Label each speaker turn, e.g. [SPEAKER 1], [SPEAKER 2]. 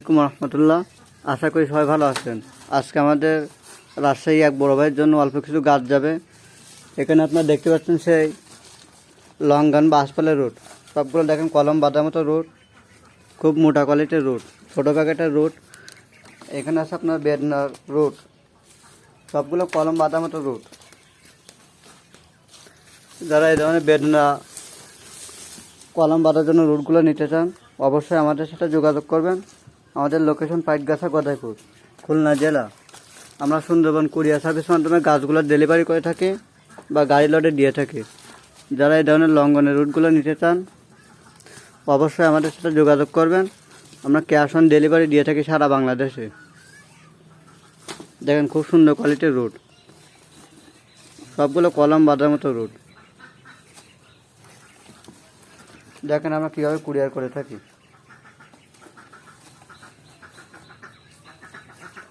[SPEAKER 1] রহমতুল্লাহ, আশা করি সবাই ভালো আছেন। আজকে আমাদের রাজশাহী এক বড় ভাইয়ের জন্য অল্প কিছু গাছ যাবে। এখানে আপনারা দেখতে পাচ্ছেন সেই লং গান বা আসপালের রুট। সবগুলো দেখেন কলম বাঁধার মতো রুট, খুব মোটা কোয়ালিটির রুট, ছোটো প্যাকেটের রুট। এখানে আছে আপনার বেদনার রুট, সবগুলো কলম বাঁধার মতো রুট। যারা এই ধরনের বেদনা কলম বাঁধার জন্য রুটগুলো নিতে চান অবশ্যই আমাদের সাথে যোগাযোগ করবেন। আমাদের লোকেশন পাইকগাছা গদাইপুর, খুলনা জেলা। আমরা সুন্দরবন কুরিয়ার সার্ভিসের মাধ্যমে গাছগুলো ডেলিভারি করে থাকি বা গাড়ি লোডে দিয়ে থাকি। যারা এই ধরনের লঙ্ঘনের রুটগুলো নিতে চান অবশ্যই আমাদের সাথে যোগাযোগ করবেন। আমরা ক্যাশ অন ডেলিভারি দিয়ে থাকি সারা বাংলাদেশে। দেখেন খুব সুন্দর কোয়ালিটির রুট, সবগুলো কলম বাঁধার মতো রুট। দেখেন আমরা কীভাবে কুরিয়ার করে থাকি।